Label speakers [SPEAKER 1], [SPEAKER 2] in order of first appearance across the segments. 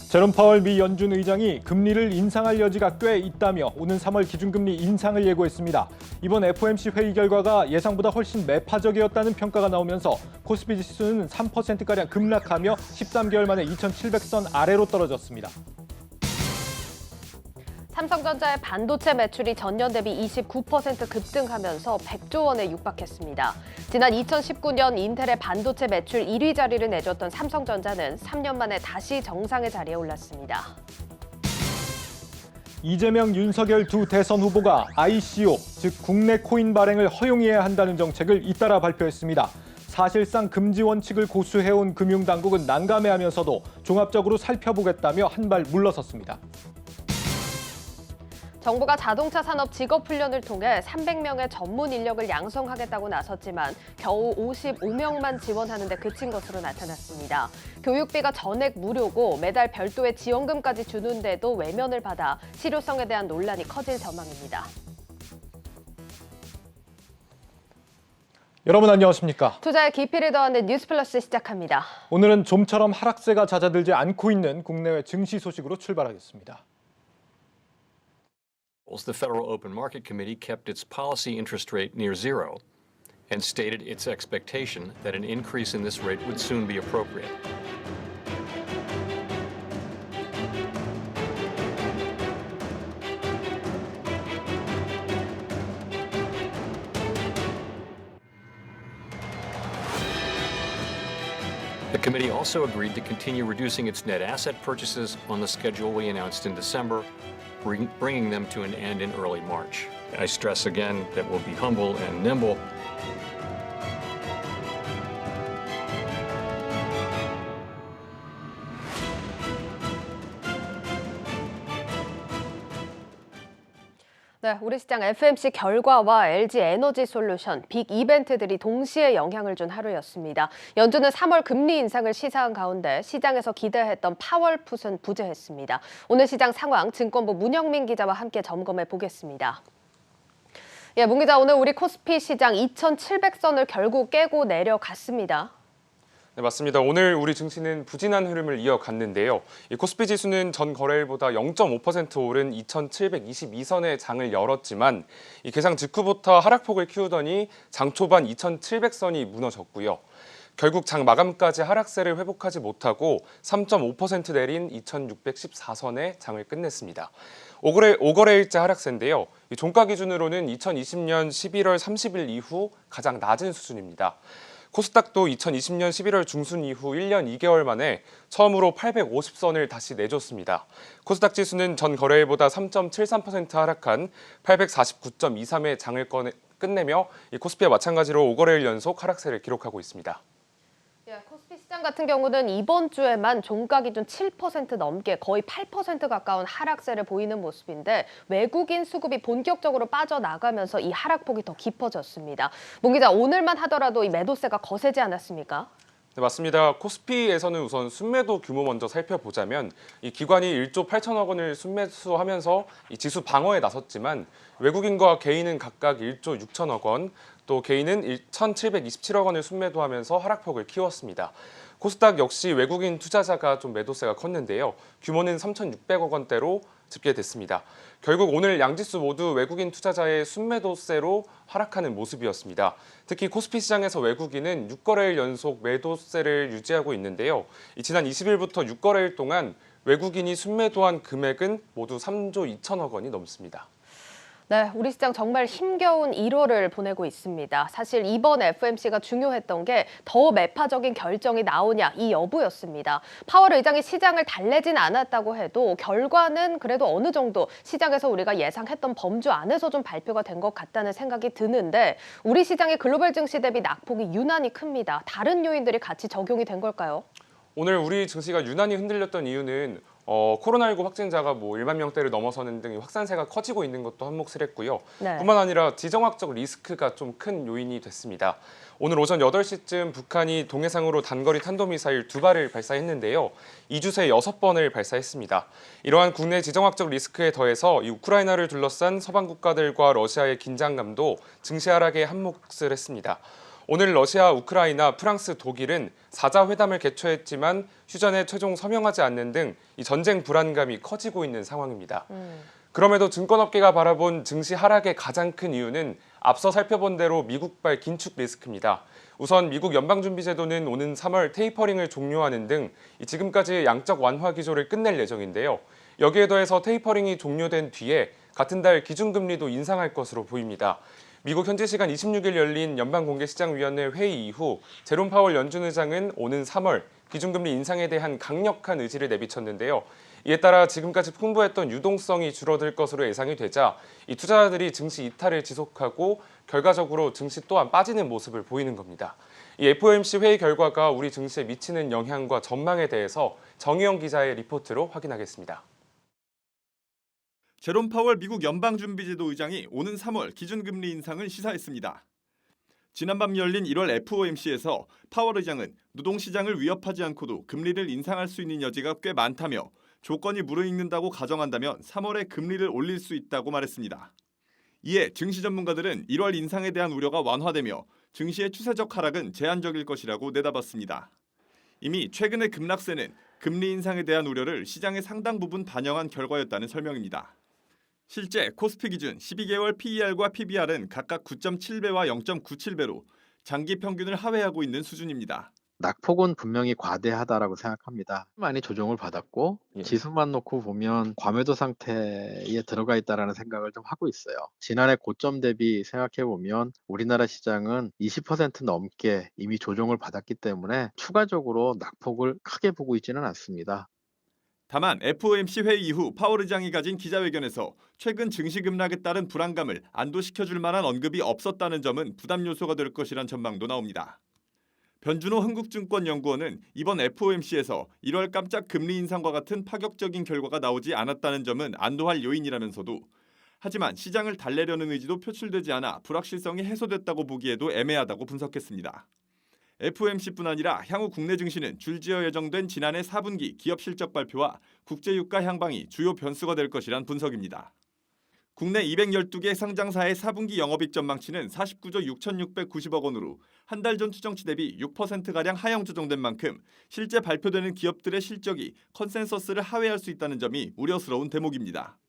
[SPEAKER 1] 제롬 파월 미 연준 의장이 금리를 인상할 여지가 꽤 있다며 오는 3월 기준금리 인상을 예고했습니다. 이번 FOMC 회의 결과가 예상보다 훨씬 매파적이었다는 평가가 나오면서 코스피 지수는 3%가량 급락하며 13개월 만에 2,700선 아래로 떨어졌습니다.
[SPEAKER 2] 삼성전자의 반도체 매출이 전년 대비 29% 급등하면서 100조 원에 육박했습니다. 지난 2019년 인텔의 반도체 매출 1위 자리를 내줬던 삼성전자는 3년 만에 다시 정상의 자리에 올랐습니다.
[SPEAKER 1] 이재명, 윤석열 두 대선 후보가 ICO, 즉 국내 코인 발행을 허용해야 한다는 정책을 잇따라 발표했습니다. 사실상 금지 원칙을 고수해온 금융당국은 난감해하면서도 종합적으로 살펴보겠다며 한 발 물러섰습니다.
[SPEAKER 2] 정부가 자동차 산업 직업 훈련을 통해 300명의 전문 인력을 양성하겠다고 나섰지만 겨우 55명만 지원하는 데 그친 것으로 나타났습니다. 교육비가 전액 무료고 매달 별도의 지원금까지 주는데도 외면을 받아 실효성에 대한 논란이 커질 전망입니다.
[SPEAKER 1] 여러분 안녕하십니까?
[SPEAKER 2] 투자의 깊이를 더하는 뉴스플러스 시작합니다.
[SPEAKER 1] 오늘은 좀처럼 하락세가 잦아들지 않고 있는 국내외 증시 소식으로 출발하겠습니다.
[SPEAKER 3] The Federal Open Market Committee kept its policy interest rate near zero and stated its expectation that an increase in this rate would soon be appropriate. The committee also agreed to continue reducing its net asset purchases on the schedule we announced in December, bringing them to an end in early March. I stress again that we'll be humble and nimble.
[SPEAKER 2] 네, 우리 시장 FMC 결과와 LG 에너지 솔루션, 빅 이벤트들이 동시에 영향을 준 하루였습니다. 연준은 3월 금리 인상을 시사한 가운데 시장에서 기대했던 파월 풋은 부재했습니다. 오늘 시장 상황 증권부 문영민 기자와 함께 점검해 보겠습니다. 예, 문 기자, 오늘 우리 코스피 시장 2,700선을 결국 깨고 내려갔습니다.
[SPEAKER 4] 네, 맞습니다. 오늘 우리 증시는 부진한 흐름을 이어갔는데요. 이 코스피 지수는 전 거래일보다 0.5% 오른 2,722선의 장을 열었지만 이 개장 직후부터 하락폭을 키우더니 장 초반 2,700선이 무너졌고요. 결국 장 마감까지 하락세를 회복하지 못하고 3.5% 내린 2,614선의 장을 끝냈습니다. 5거래일째 하락세인데요. 종가 기준으로는 2020년 11월 30일 이후 가장 낮은 수준입니다. 코스닥도 2020년 11월 중순 이후 1년 2개월 만에 처음으로 850선을 다시 내줬습니다. 코스닥 지수는 전 거래일보다 3.73% 하락한 849.23의 장을 끝내며 코스피와 마찬가지로 5거래일 연속 하락세를 기록하고 있습니다.
[SPEAKER 2] 예, 코스피 시장 같은 경우는 이번 주에만 종가 기준 7% 넘게 거의 8% 가까운 하락세를 보이는 모습인데 외국인 수급이 본격적으로 빠져나가면서 이 하락폭이 더 깊어졌습니다. 문 기자, 오늘만 하더라도 이 매도세가 거세지 않았습니까?
[SPEAKER 4] 네, 맞습니다. 코스피에서는 우선 순매도 규모 먼저 살펴보자면 이 기관이 1조 8천억 원을 순매수하면서 이 지수 방어에 나섰지만 외국인과 개인은 각각 1조 6천억 원, 또 개인은 1,727억 원을 순매도하면서 하락폭을 키웠습니다. 코스닥 역시 외국인 투자자가 좀 매도세가 컸는데요. 규모는 3,600억 원대로 집계됐습니다. 결국 오늘 양지수 모두 외국인 투자자의 순매도세로 하락하는 모습이었습니다. 특히 코스피 시장에서 외국인은 6거래일 연속 매도세를 유지하고 있는데요. 지난 20일부터 6거래일 동안 외국인이 순매도한 금액은 모두 3조 2천억 원이 넘습니다.
[SPEAKER 2] 네, 우리 시장 정말 힘겨운 1월을 보내고 있습니다. 사실 이번 FOMC가 중요했던 게 더 매파적인 결정이 나오냐 이 여부였습니다. 파월 의장이 시장을 달래진 않았다고 해도 결과는 그래도 어느 정도 시장에서 우리가 예상했던 범주 안에서 좀 발표가 된 것 같다는 생각이 드는데 우리 시장의 글로벌 증시 대비 낙폭이 유난히 큽니다. 다른 요인들이 같이 적용이 된 걸까요?
[SPEAKER 4] 오늘 우리 증시가 유난히 흔들렸던 이유는 코로나19 확진자가 1만 명대를 넘어서는 등 확산세가 커지고 있는 것도 한몫을 했고요.
[SPEAKER 2] 네.
[SPEAKER 4] 뿐만 아니라 지정학적 리스크가 좀 큰 요인이 됐습니다. 오늘 오전 8시쯤 북한이 동해상으로 단거리 탄도미사일 2발을 발사했는데요. 2주 새 6번을 발사했습니다. 이러한 국내 지정학적 리스크에 더해서 이 우크라이나를 둘러싼 서방 국가들과 러시아의 긴장감도 증시 하락에 한몫을 했습니다. 오늘 러시아, 우크라이나, 프랑스, 독일은 4자 회담을 개최했지만 휴전에 최종 서명하지 않는 등 이 전쟁 불안감이 커지고 있는 상황입니다. 그럼에도 증권업계가 바라본 증시 하락의 가장 큰 이유는 앞서 살펴본 대로 미국발 긴축 리스크입니다. 우선 미국 연방준비제도는 오는 3월 테이퍼링을 종료하는 등 지금까지의 양적 완화 기조를 끝낼 예정인데요. 여기에 더해서 테이퍼링이 종료된 뒤에 같은 달 기준금리도 인상할 것으로 보입니다. 미국 현지 시간 26일 열린 연방공개시장위원회 회의 이후 제롬 파월 연준 의장은 오는 3월 기준금리 인상에 대한 강력한 의지를 내비쳤는데요. 이에 따라 지금까지 풍부했던 유동성이 줄어들 것으로 예상이 되자 이 투자자들이 증시 이탈을 지속하고 결과적으로 증시 또한 빠지는 모습을 보이는 겁니다. 이 FOMC 회의 결과가 우리 증시에 미치는 영향과 전망에 대해서 정의영 기자의 리포트로 확인하겠습니다.
[SPEAKER 5] 제롬 파월 미국 연방준비제도 의장이 오는 3월 기준금리 인상을 시사했습니다. 지난밤 열린 1월 FOMC에서 파월 의장은 노동시장을 위협하지 않고도 금리를 인상할 수 있는 여지가 꽤 많다며 조건이 무르익는다고 가정한다면 3월에 금리를 올릴 수 있다고 말했습니다. 이에 증시 전문가들은 1월 인상에 대한 우려가 완화되며 증시의 추세적 하락은 제한적일 것이라고 내다봤습니다. 이미 최근의 급락세는 금리 인상에 대한 우려를 시장의 상당 부분 반영한 결과였다는 설명입니다. 실제 코스피 기준 12개월 PER과 PBR은 각각 9.7배와 0.97배로 장기 평균을 하회하고 있는 수준입니다.
[SPEAKER 6] 낙폭은 분명히 과대하다라고 생각합니다. 많이 조정을 받았고 지수만 놓고 보면 과매도 상태에 들어가 있다라는 생각을 좀 하고 있어요. 지난해 고점 대비 생각해 보면 우리나라 시장은 20% 넘게 이미 조정을 받았기 때문에 추가적으로 낙폭을 크게 보고 있지는 않습니다.
[SPEAKER 5] 다만 FOMC 회의 이후 파월 의장이 가진 기자회견에서 최근 증시 급락에 따른 불안감을 안도시켜줄 만한 언급이 없었다는 점은 부담 요소가 될 것이란 전망도 나옵니다. 변준호 한국증권연구원은 이번 FOMC에서 1월 깜짝 금리 인상과 같은 파격적인 결과가 나오지 않았다는 점은 안도할 요인이라면서도 하지만 시장을 달래려는 의지도 표출되지 않아 불확실성이 해소됐다고 보기에도 애매하다고 분석했습니다. FOMC뿐 아니라 향후 국내 증시는 줄지어 예정된 지난해 4분기 기업 실적 발표와 국제유가 향방이 주요 변수가 될 것이란 분석입니다. 국내 212개 상장사의 4분기 영업이익 전망치는 49조 6,690억 원으로 한 달 전 추정치 대비 6%가량 하향 조정된 만큼 실제 발표되는 기업들의 실적이 컨센서스를 하회할 수 있다는 점이 우려스러운 대목입니다.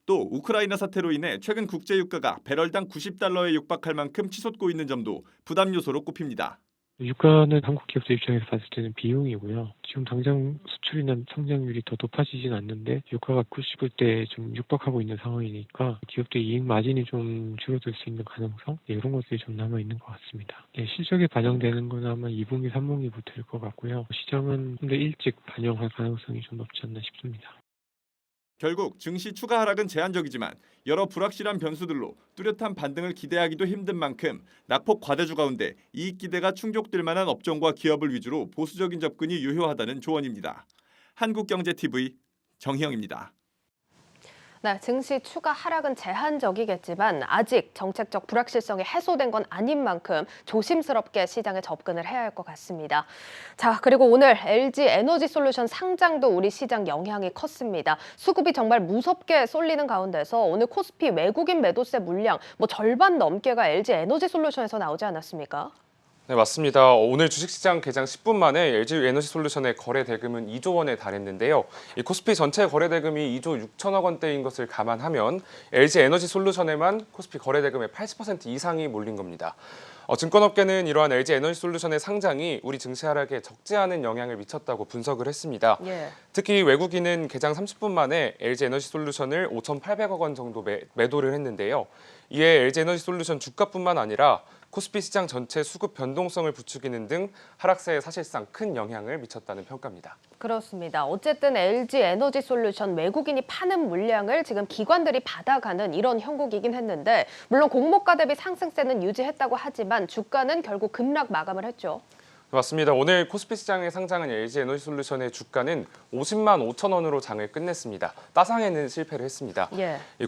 [SPEAKER 5] 또 우크라이나 사태로 인해 최근 국제유가가 배럴당 90달러에 육박할 만큼 치솟고 있는 점도 부담 요소로 꼽힙니다.
[SPEAKER 7] 유가는 한국 기업들 입장에서 봤을 때는 비용이고요. 지금 당장 수출이나 성장률이 더 높아지진 않는데 유가가 90을 때 좀 육박하고 있는 상황이니까 기업들 이익 마진이 좀 줄어들 수 있는 가능성 이런 것들이 좀 남아 있는 것 같습니다. 실적에 반영되는 건 아마 2분기, 3분기부터일 것 같고요. 시장은 좀 더 일찍 반영할 가능성이 좀 높지 않나 싶습니다.
[SPEAKER 5] 결국 증시 추가 하락은 제한적이지만 여러 불확실한 변수들로 뚜렷한 반등을 기대하기도 힘든 만큼 낙폭 과대주 가운데 이익 기대가 충족될 만한 업종과 기업을 위주로 보수적인 접근이 유효하다는 조언입니다. 한국경제TV 정희영입니다.
[SPEAKER 2] 네, 증시 추가 하락은 제한적이겠지만 아직 정책적 불확실성이 해소된 건 아닌 만큼 조심스럽게 시장에 접근을 해야 할 것 같습니다. 자, 그리고 오늘 LG 에너지솔루션 상장도 우리 시장 영향이 컸습니다. 수급이 정말 무섭게 쏠리는 가운데서 오늘 코스피 외국인 매도세 물량 절반 넘게가 LG 에너지솔루션에서 나오지 않았습니까?
[SPEAKER 4] 네, 맞습니다. 오늘 주식시장 개장 10분 만에 LG 에너지솔루션의 거래 대금은 2조 원에 달했는데요. 이 코스피 전체 거래 대금이 2조 6천억 원대인 것을 감안하면 LG 에너지솔루션에만 코스피 거래 대금의 80% 이상이 몰린 겁니다. 증권업계는 이러한 LG 에너지솔루션의 상장이 우리 증시 하락에 적지 않은 영향을 미쳤다고 분석을 했습니다. 특히 외국인은 개장 30분 만에 LG 에너지솔루션을 5,800억 원 정도 매도를 했는데요. 이에 LG 에너지솔루션 주가뿐만 아니라 코스피 시장 전체 수급 변동성을 부추기는 등 하락세에 사실상 큰 영향을 미쳤다는 평가입니다.
[SPEAKER 2] 그렇습니다. 어쨌든 LG 에너지솔루션 외국인이 파는 물량을 지금 기관들이 받아가는 이런 형국이긴 했는데 물론 공모가 대비 상승세는 유지했다고 하지만 주가는 결국 급락 마감을 했죠.
[SPEAKER 4] 맞습니다. 오늘 코스피 시장에 상장한 LG 에너지솔루션의 주가는 50만 5천 원으로 장을 끝냈습니다. 따상에는 실패를 했습니다.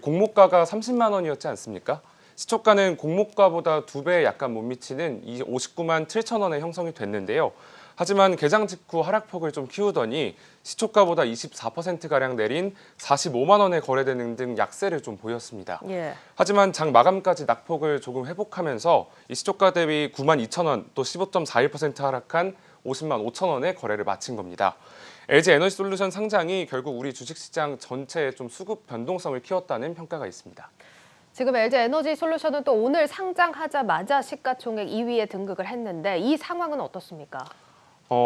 [SPEAKER 4] 공모가가 30만 원이었지 않습니까? 시초가는 공모가보다 2배에 약간 못 미치는 59만 7천 원에 형성이 됐는데요. 하지만 개장 직후 하락폭을 좀 키우더니 시초가보다 24%가량 내린 45만 원에 거래되는 등 약세를 좀 보였습니다.
[SPEAKER 2] 예.
[SPEAKER 4] 하지만 장 마감까지 낙폭을 조금 회복하면서 이 시초가 대비 9만 2천 원, 또 15.41% 하락한 50만 5천 원에 거래를 마친 겁니다. LG 에너지솔루션 상장이 결국 우리 주식시장 전체에 좀 수급 변동성을 키웠다는 평가가 있습니다.
[SPEAKER 2] 지금 LG 에너지 솔루션은 또 오늘 상장하자마자 시가총액 2위에 등극을 했는데 이 상황은 어떻습니까?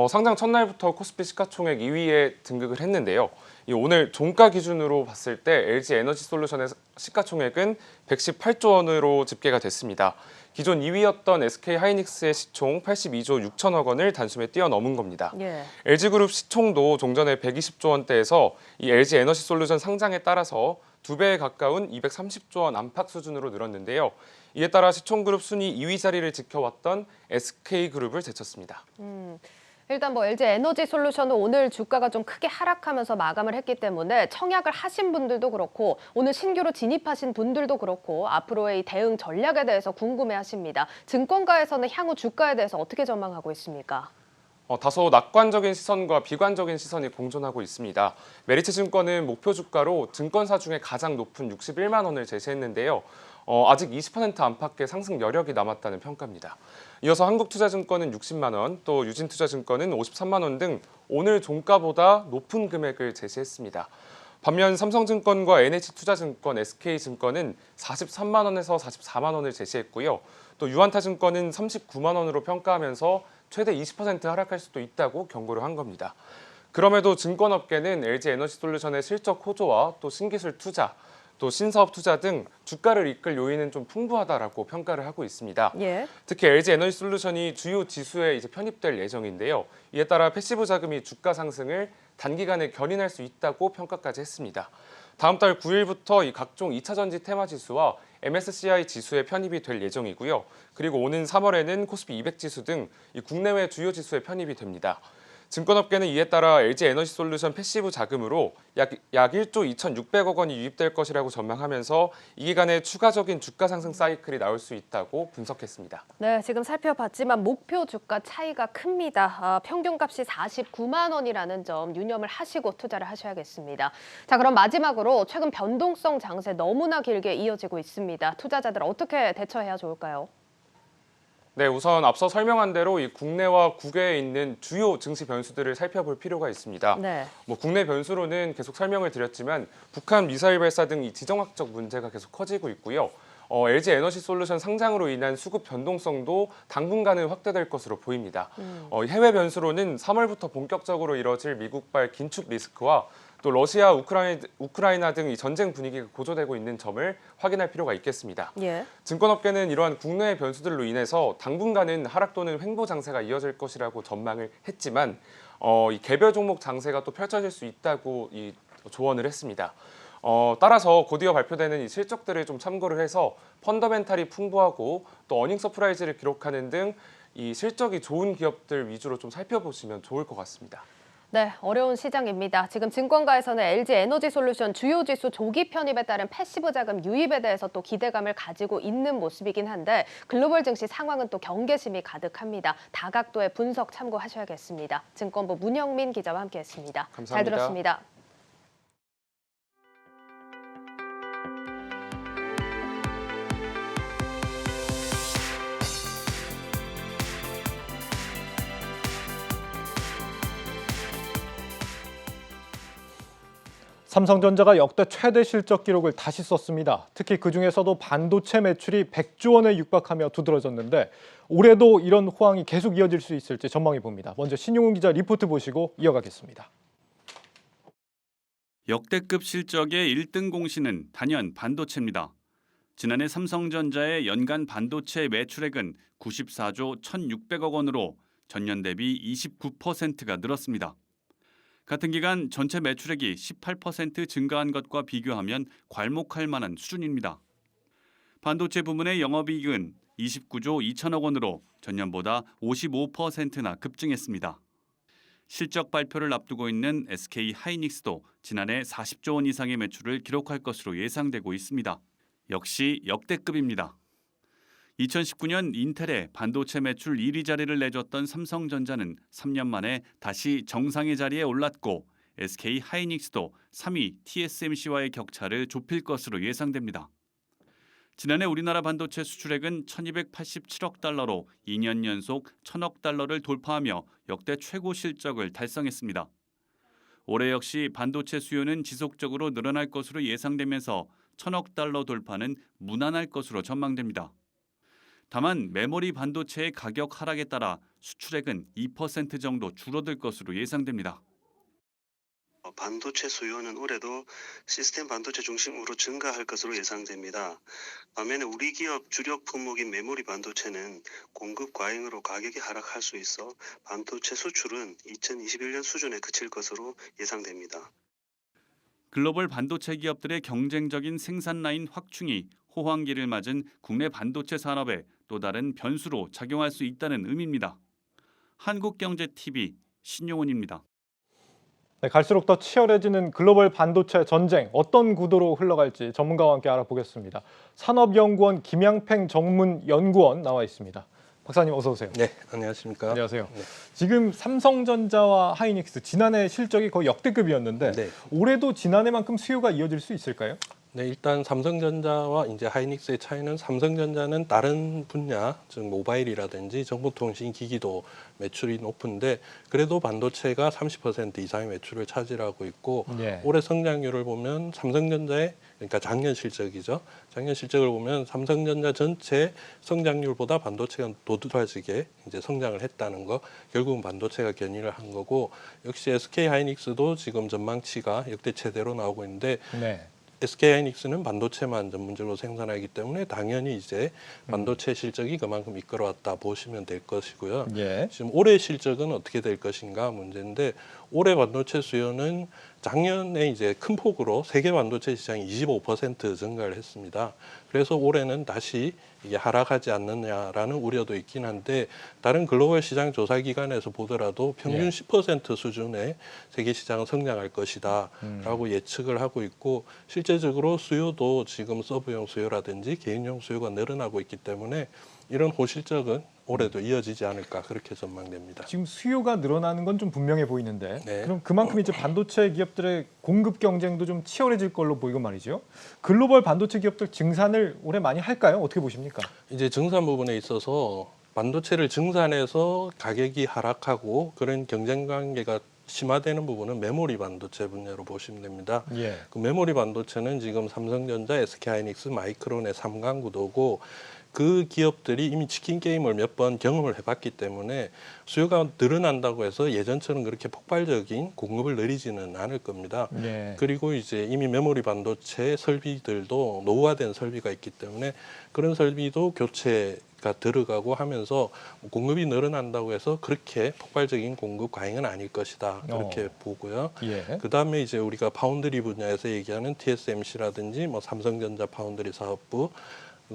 [SPEAKER 4] 상장 첫날부터 코스피 시가총액 2위에 등극을 했는데요. 오늘 종가 기준으로 봤을 때 LG 에너지솔루션의 시가총액은 118조 원으로 집계가 됐습니다. 기존 2위였던 SK하이닉스의 시총 82조 6천억 원을 단숨에 뛰어넘은 겁니다.
[SPEAKER 2] 예.
[SPEAKER 4] LG그룹 시총도 종전에 120조 원대에서 이 LG 에너지솔루션 상장에 따라서 2배에 가까운 230조 원 안팎 수준으로 늘었는데요. 이에 따라 시총그룹 순위 2위 자리를 지켜왔던 SK그룹을 제쳤습니다.
[SPEAKER 2] 일단 LG 에너지 솔루션은 오늘 주가가 좀 크게 하락하면서 마감을 했기 때문에 청약을 하신 분들도 그렇고 오늘 신규로 진입하신 분들도 그렇고 앞으로의 이 대응 전략에 대해서 궁금해하십니다. 증권가에서는 향후 주가에 대해서 어떻게 전망하고 있습니까?
[SPEAKER 4] 다소 낙관적인 시선과 비관적인 시선이 공존하고 있습니다. 메리츠증권은 목표 주가로 증권사 중에 가장 높은 61만 원을 제시했는데요. 아직 20% 안팎의 상승 여력이 남았다는 평가입니다. 이어서 한국투자증권은 60만 원, 또 유진투자증권은 53만 원 등 오늘 종가보다 높은 금액을 제시했습니다. 반면 삼성증권과 NH투자증권, SK증권은 43만 원에서 44만 원을 제시했고요. 또 유한타증권은 39만 원으로 평가하면서 최대 20% 하락할 수도 있다고 경고를 한 겁니다. 그럼에도 증권업계는 LG 에너지솔루션의 실적 호조와 또 신기술 투자, 또 신사업 투자 등 주가를 이끌 요인은 좀 풍부하다라고 평가를 하고 있습니다.
[SPEAKER 2] 예.
[SPEAKER 4] 특히 LG 에너지솔루션이 주요 지수에 편입될 예정인데요. 이에 따라 패시브 자금이 주가 상승을 단기간에 견인할 수 있다고 평가까지 했습니다. 다음 달 9일부터 이 각종 2차전지 테마 지수와 MSCI 지수에 편입이 될 예정이고요. 그리고 오는 3월에는 코스피 200 지수 등 이 국내외 주요 지수에 편입이 됩니다. 증권업계는 이에 따라 LG 에너지솔루션 패시브 자금으로 약 1조 2,600억 원이 유입될 것이라고 전망하면서 이 기간에 추가적인 주가 상승 사이클이 나올 수 있다고 분석했습니다.
[SPEAKER 2] 네, 지금 살펴봤지만 목표 주가 차이가 큽니다. 평균값이 49만 원이라는 점 유념을 하시고 투자를 하셔야겠습니다. 자, 그럼 마지막으로 최근 변동성 장세 너무나 길게 이어지고 있습니다. 투자자들 어떻게 대처해야 좋을까요?
[SPEAKER 4] 네, 우선 앞서 설명한 대로 이 국내와 국외에 있는 주요 증시 변수들을 살펴볼 필요가 있습니다.
[SPEAKER 2] 네.
[SPEAKER 4] 국내 변수로는 계속 설명을 드렸지만 북한 미사일 발사 등 이 지정학적 문제가 계속 커지고 있고요. LG 에너지솔루션 상장으로 인한 수급 변동성도 당분간은 확대될 것으로 보입니다. 해외 변수로는 3월부터 본격적으로 이뤄질 미국발 긴축 리스크와 또 러시아, 우크라이나 등 이 전쟁 분위기가 고조되고 있는 점을 확인할 필요가 있겠습니다.
[SPEAKER 2] 예.
[SPEAKER 4] 증권업계는 이러한 국내의 변수들로 인해서 당분간은 하락 또는 횡보 장세가 이어질 것이라고 전망을 했지만 이 개별 종목 장세가 또 펼쳐질 수 있다고 조언을 했습니다. 따라서 곧이어 발표되는 이 실적들을 좀 참고를 해서 펀더멘탈이 풍부하고 또 어닝 서프라이즈를 기록하는 등 이 실적이 좋은 기업들 위주로 좀 살펴보시면 좋을 것 같습니다.
[SPEAKER 2] 네, 어려운 시장입니다. 지금 증권가에서는 LG 에너지 솔루션 주요 지수 조기 편입에 따른 패시브 자금 유입에 대해서 또 기대감을 가지고 있는 모습이긴 한데 글로벌 증시 상황은 또 경계심이 가득합니다. 다각도의 분석 참고하셔야겠습니다. 증권부 문영민 기자와 함께했습니다.
[SPEAKER 4] 감사합니다.
[SPEAKER 2] 잘 들었습니다.
[SPEAKER 1] 삼성전자가 역대 최대 실적 기록을 다시 썼습니다. 특히 그중에서도 반도체 매출이 100조 원에 육박하며 두드러졌는데 올해도 이런 호황이 계속 이어질 수 있을지 전망해 봅니다. 먼저 신용훈 기자 리포트 보시고 이어가겠습니다.
[SPEAKER 8] 역대급 실적의 1등 공신은 단연 반도체입니다. 지난해 삼성전자의 연간 반도체 매출액은 94조 1,600억 원으로 전년 대비 29%가 늘었습니다. 같은 기간 전체 매출액이 18% 증가한 것과 비교하면 괄목할 만한 수준입니다. 반도체 부문의 영업이익은 29조 2천억 원으로 전년보다 55%나 급증했습니다. 실적 발표를 앞두고 있는 SK하이닉스도 지난해 40조 원 이상의 매출을 기록할 것으로 예상되고 있습니다. 역시 역대급입니다. 2019년 인텔에 반도체 매출 1위 자리를 내줬던 삼성전자는 3년 만에 다시 정상의 자리에 올랐고 SK 하이닉스도 3위 TSMC와의 격차를 좁힐 것으로 예상됩니다. 지난해 우리나라 반도체 수출액은 1,287억 달러로 2년 연속 1,000억 달러를 돌파하며 역대 최고 실적을 달성했습니다. 올해 역시 반도체 수요는 지속적으로 늘어날 것으로 예상되면서 1,000억 달러 돌파는 무난할 것으로 전망됩니다. 다만 메모리 반도체의 가격 하락에 따라 수출액은 2% 정도 줄어들 것으로 예상됩니다.
[SPEAKER 9] 반도체 수요는 올해도 시스템 반도체 중심으로 증가할 것으로 예상됩니다. 반면에 우리 기업 주력 품목인 메모리 반도체는 공급 과잉으로 가격이 하락할 수 있어 반도체 수출은 2021년 수준에 그칠 것으로 예상됩니다.
[SPEAKER 8] 글로벌 반도체 기업들의 경쟁적인 생산 라인 확충이 호황기를 맞은 국내 반도체 산업에 또 다른 변수로 작용할 수 있다는 의미입니다. 한국경제TV 신용훈입니다.
[SPEAKER 1] 네, 갈수록 더 치열해지는 글로벌 반도체 전쟁, 어떤 구도로 흘러갈지 전문가와 함께 알아보겠습니다. 산업연구원 김양팽 전문연구원 나와 있습니다. 박사님 어서 오세요.
[SPEAKER 10] 네, 안녕하십니까.
[SPEAKER 1] 안녕하세요.
[SPEAKER 10] 네.
[SPEAKER 1] 지금 삼성전자와 하이닉스 지난해 실적이 거의 역대급이었는데
[SPEAKER 10] 네.
[SPEAKER 1] 올해도 지난해만큼 수요가 이어질 수 있을까요?
[SPEAKER 10] 네, 일단 삼성전자와 이제 하이닉스의 차이는 삼성전자는 다른 분야, 즉 모바일이라든지 정보통신 기기도 매출이 높은데 그래도 반도체가 30% 이상의 매출을 차지하고 있고
[SPEAKER 1] 예.
[SPEAKER 10] 올해 성장률을 보면 삼성전자의 그러니까 작년 실적이죠. 작년 실적을 보면 삼성전자 전체 성장률보다 반도체가 도드라지게 이제 성장을 했다는 거, 결국은 반도체가 견인을 한 거고 역시 SK 하이닉스도 지금 전망치가 역대 최대로 나오고 있는데
[SPEAKER 1] 네.
[SPEAKER 10] SK 하이닉스는 반도체만 전문적으로 생산하기 때문에 당연히 이제 반도체 실적이 그만큼 이끌어왔다 보시면 될 것이고요.
[SPEAKER 1] 예.
[SPEAKER 10] 지금 올해 실적은 어떻게 될 것인가 문제인데 올해 반도체 수요는 작년에 이제 큰 폭으로 세계 반도체 시장이 25% 증가를 했습니다. 그래서 올해는 다시 이게 하락하지 않느냐라는 우려도 있긴 한데 다른 글로벌 시장 조사 기관에서 보더라도 평균 10% 수준의 세계 시장은 성장할 것이다라고 예측을 하고 있고 실제적으로 수요도 지금 서브용 수요라든지 개인용 수요가 늘어나고 있기 때문에 이런 호실적은 올해도 이어지지 않을까 그렇게 전망됩니다.
[SPEAKER 1] 지금 수요가 늘어나는 건 좀 분명해 보이는데
[SPEAKER 10] 네.
[SPEAKER 1] 그럼 그만큼 이제 반도체 기업들의 공급 경쟁도 좀 치열해질 걸로 보이고 말이죠. 글로벌 반도체 기업들 증산을 올해 많이 할까요? 어떻게 보십니까?
[SPEAKER 10] 이제 증산 부분에 있어서 반도체를 증산해서 가격이 하락하고 그런 경쟁 관계가 심화되는 부분은 메모리 반도체 분야로 보시면 됩니다.
[SPEAKER 1] 예.
[SPEAKER 10] 그 메모리 반도체는 지금 삼성전자, SK하이닉스, 마이크론의 3강 구도고 그 기업들이 이미 치킨 게임을 몇 번 경험을 해봤기 때문에 수요가 늘어난다고 해서 예전처럼 그렇게 폭발적인 공급을 늘리지는 않을 겁니다.
[SPEAKER 1] 예.
[SPEAKER 10] 그리고 이제 이미 메모리 반도체 설비들도 노후화된 설비가 있기 때문에 그런 설비도 교체가 들어가고 하면서 공급이 늘어난다고 해서 그렇게 폭발적인 공급 과잉은 아닐 것이다. 그렇게 보고요.
[SPEAKER 1] 예.
[SPEAKER 10] 그다음에 이제 우리가 파운드리 분야에서 얘기하는 TSMC라든지 뭐 삼성전자 파운드리 사업부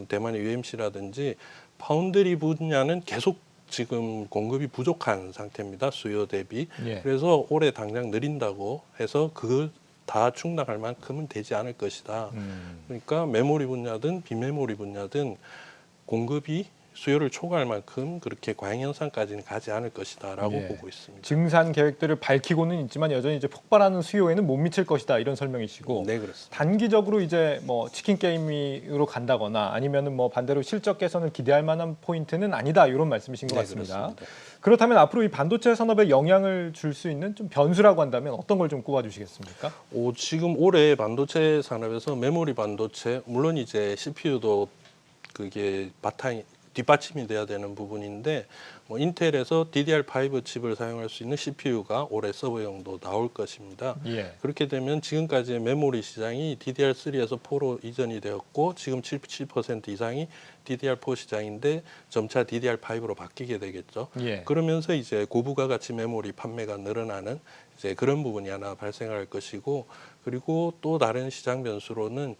[SPEAKER 10] 대만의 UMC라든지 파운드리 분야는 계속 지금 공급이 부족한 상태입니다. 수요 대비.
[SPEAKER 1] 예.
[SPEAKER 10] 그래서 올해 당장 느린다고 해서 그걸 다 충당할 만큼은 되지 않을 것이다. 그러니까 메모리 분야든 비메모리 분야든 공급이 수요를 초과할 만큼 그렇게 과잉 현상까지는 가지 않을 것이다라고
[SPEAKER 1] 예.
[SPEAKER 10] 보고 있습니다.
[SPEAKER 1] 증산 계획들을 밝히고는 있지만 여전히 이제 폭발하는 수요에는 못 미칠 것이다 이런 설명이시고
[SPEAKER 10] 네, 그렇습니다.
[SPEAKER 1] 단기적으로 이제 뭐 치킨 게임으로 간다거나 아니면은 뭐 반대로 실적 개선을 기대할 만한 포인트는 아니다 이런 말씀이신 것
[SPEAKER 10] 네,
[SPEAKER 1] 같습니다.
[SPEAKER 10] 그렇습니다.
[SPEAKER 1] 그렇다면 앞으로 이 반도체 산업에 영향을 줄 수 있는 좀 변수라고 한다면 어떤 걸 좀 꼽아주시겠습니까?
[SPEAKER 10] 지금 올해 반도체 산업에서 메모리 반도체 물론 이제 CPU도 그게 바탕이 뒷받침이 돼야 되는 부분인데 뭐 인텔에서 DDR5 칩을 사용할 수 있는 CPU가 올해 서버용도 나올 것입니다.
[SPEAKER 1] 예.
[SPEAKER 10] 그렇게 되면 지금까지의 메모리 시장이 DDR3에서 4로 이전이 되었고 지금 77% 이상이 DDR4 시장인데 점차 DDR5로 바뀌게 되겠죠.
[SPEAKER 1] 예.
[SPEAKER 10] 그러면서 이제 고부가 가치 메모리 판매가 늘어나는 이제 그런 부분이 하나 발생할 것이고 그리고 또 다른 시장 변수로는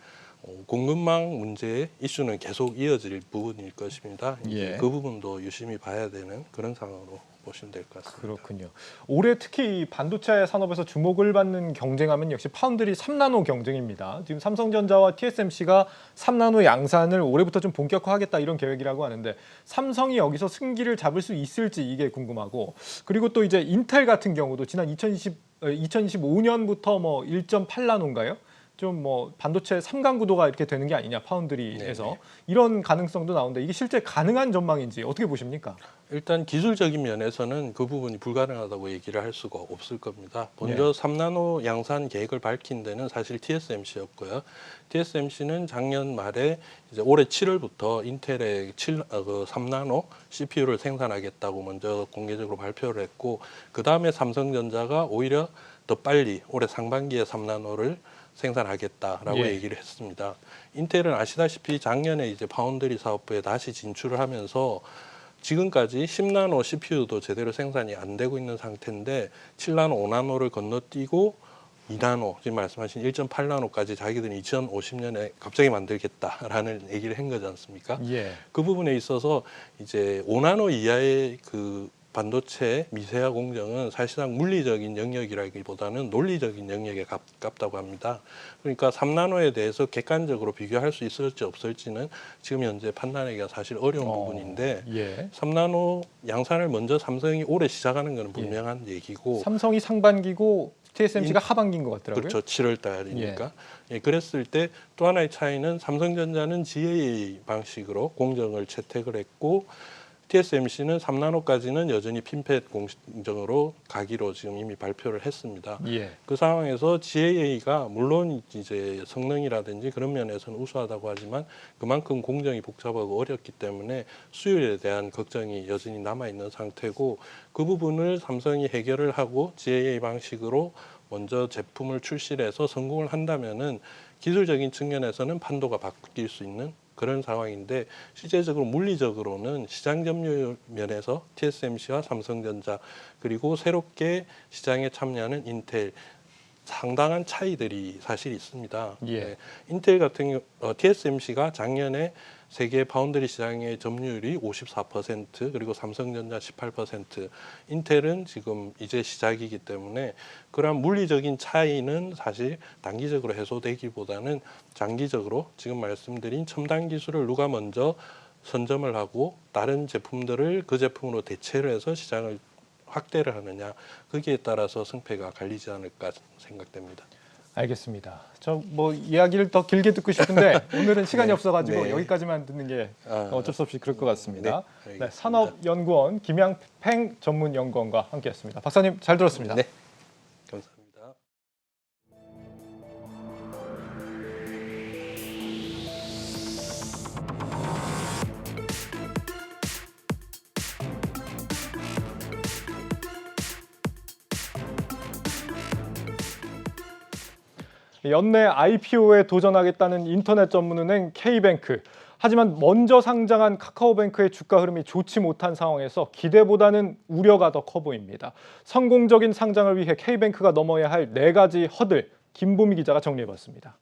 [SPEAKER 10] 공급망 문제의 이슈는 계속 이어질 부분일 것입니다.
[SPEAKER 1] 예.
[SPEAKER 10] 그 부분도 유심히 봐야 되는 그런 상황으로 보시면 될 것 같습니다.
[SPEAKER 1] 그렇군요. 올해 특히 이 반도체 산업에서 주목을 받는 경쟁하면 역시 파운드리 3나노 경쟁입니다. 지금 삼성전자와 TSMC가 3나노 양산을 올해부터 좀 본격화하겠다 이런 계획이라고 하는데 삼성이 여기서 승기를 잡을 수 있을지 이게 궁금하고 그리고 또 이제 인텔 같은 경우도 지난 2025년부터 뭐 1.8나노인가요? 좀 뭐 반도체 3강 구도가 이렇게 되는 게 아니냐 파운드리에서
[SPEAKER 10] 네네.
[SPEAKER 1] 이런 가능성도 나오는데 이게 실제 가능한 전망인지 어떻게 보십니까?
[SPEAKER 10] 일단 기술적인 면에서는 그 부분이 불가능하다고 얘기를 할 수가 없을 겁니다. 먼저 3나노 양산 계획을 밝힌 데는 사실 TSMC였고요. TSMC는 작년 말에 이제 올해 7월부터 인텔의 3나노 CPU를 생산하겠다고 먼저 공개적으로 발표를 했고 그 다음에 삼성전자가 오히려 더 빨리 올해 상반기에 3나노를 생산하겠다라고
[SPEAKER 1] 예.
[SPEAKER 10] 얘기를 했습니다. 인텔은 아시다시피 작년에 이제 파운드리 사업부에 다시 진출을 하면서 지금까지 10나노 CPU도 제대로 생산이 안 되고 있는 상태인데 7나노, 5나노를 건너뛰고 2나노, 지금 말씀하신 1.8나노까지 자기들이 2050년에 갑자기 만들겠다라는 얘기를 한 거지 않습니까?
[SPEAKER 1] 예.
[SPEAKER 10] 그 부분에 있어서 이제 5나노 이하의 그 반도체 미세화 공정은 사실상 물리적인 영역이라기보다는 논리적인 영역에 가깝다고 합니다. 그러니까 3나노에 대해서 객관적으로 비교할 수 있을지 없을지는 지금 현재 판단하기가 사실 어려운 부분인데
[SPEAKER 1] 예.
[SPEAKER 10] 3나노 양산을 먼저 삼성이 올해 시작하는 것은 분명한 얘기고
[SPEAKER 1] 삼성이 상반기고 TSMC가 하반기인 것 같더라고요.
[SPEAKER 10] 그렇죠. 7월 달이니까. 예, 그랬을 때 또 하나의 차이는 삼성전자는 GAA 방식으로 공정을 채택을 했고 TSMC는 3나노까지는 여전히 핀팻 공정으로 가기로 지금 이미 발표를 했습니다.
[SPEAKER 1] 예.
[SPEAKER 10] 그 상황에서 GAA가 물론 이제 성능이라든지 그런 면에서는 우수하다고 하지만 그만큼 공정이 복잡하고 어렵기 때문에 수율에 대한 걱정이 여전히 남아 있는 상태고 그 부분을 삼성이 해결을 하고 GAA 방식으로 먼저 제품을 출시를 해서 성공을 한다면은 기술적인 측면에서는 판도가 바뀔 수 있는 그런 상황인데 실제적으로 물리적으로는 시장 점유율 면에서 TSMC와 삼성전자 그리고 새롭게 시장에 참여하는 인텔 상당한 차이들이 사실 있습니다.
[SPEAKER 1] 예.
[SPEAKER 10] 네, 인텔 같은 TSMC가 작년에 세계 파운드리 시장의 점유율이 54% 그리고 삼성전자 18%, 인텔은 지금 이제 시작이기 때문에 그러한 물리적인 차이는 사실 단기적으로 해소되기보다는 장기적으로 지금 말씀드린 첨단 기술을 누가 먼저 선점을 하고 다른 제품들을 그 제품으로 대체를 해서 시장을 확대를 하느냐 거기에 따라서 승패가 갈리지 않을까 생각됩니다.
[SPEAKER 1] 알겠습니다. 저 뭐 이야기를 더 길게 듣고 싶은데 오늘은 시간이
[SPEAKER 10] 네.
[SPEAKER 1] 없어가지고
[SPEAKER 10] 네.
[SPEAKER 1] 여기까지만 듣는 게 어쩔 수 없이 그럴 것 같습니다.
[SPEAKER 10] 네,
[SPEAKER 1] 네, 산업연구원 김양팽 전문연구원과 함께했습니다. 박사님 잘 들었습니다.
[SPEAKER 10] 네, 감사합니다.
[SPEAKER 1] 연내 IPO에 도전하겠다는 인터넷 전문은행 K뱅크. 하지만 먼저 상장한 카카오뱅크의 주가 흐름이 좋지 못한 상황에서 기대보다는 우려가 더 커 보입니다. 성공적인 상장을 위해 K뱅크가 넘어야 할 4가지 허들, 김보미 기자가 정리해봤습니다.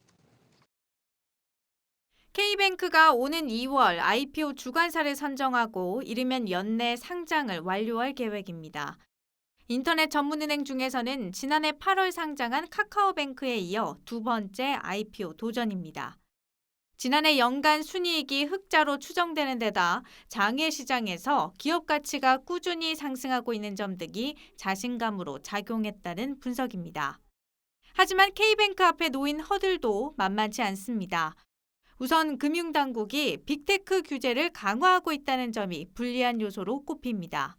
[SPEAKER 11] K뱅크가 오는 2월 IPO 주관사를 선정하고 이르면 연내 상장을 완료할 계획입니다. 인터넷 전문은행 중에서는 지난해 8월 상장한 카카오뱅크에 이어 두 번째 IPO 도전입니다. 지난해 연간 순이익이 흑자로 추정되는 데다 장외 시장에서 기업 가치가 꾸준히 상승하고 있는 점 등이 자신감으로 작용했다는 분석입니다. 하지만 K뱅크 앞에 놓인 허들도 만만치 않습니다. 우선 금융당국이 빅테크 규제를 강화하고 있다는 점이 불리한 요소로 꼽힙니다.